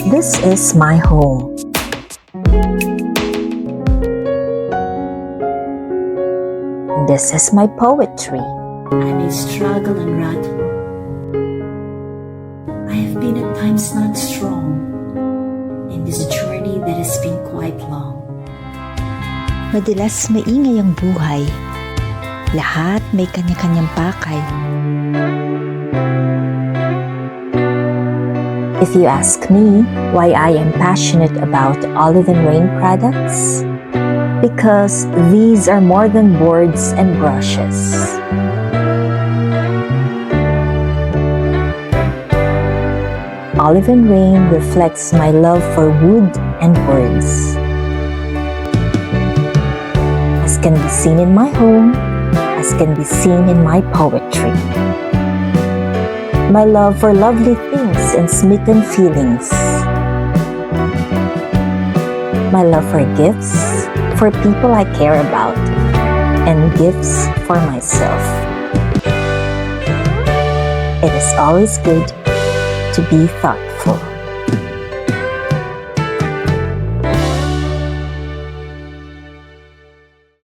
This is my home. This is my poetry. I may struggle and rut. I have been at times not strong in this journey that has been quite long. Madalas maingay ang buhay. Lahat may kanya-kanyang pakay. If you ask me why I am passionate about oliveandrain products, because these are more than boards and brushes. Oliveandrain reflects my love for wood and words. As can be seen in my home, as can be seen in my poetry. My love for lovely things and smitten feelings. My love for gifts, for people I care about, and gifts for myself. It is always good to be thoughtful.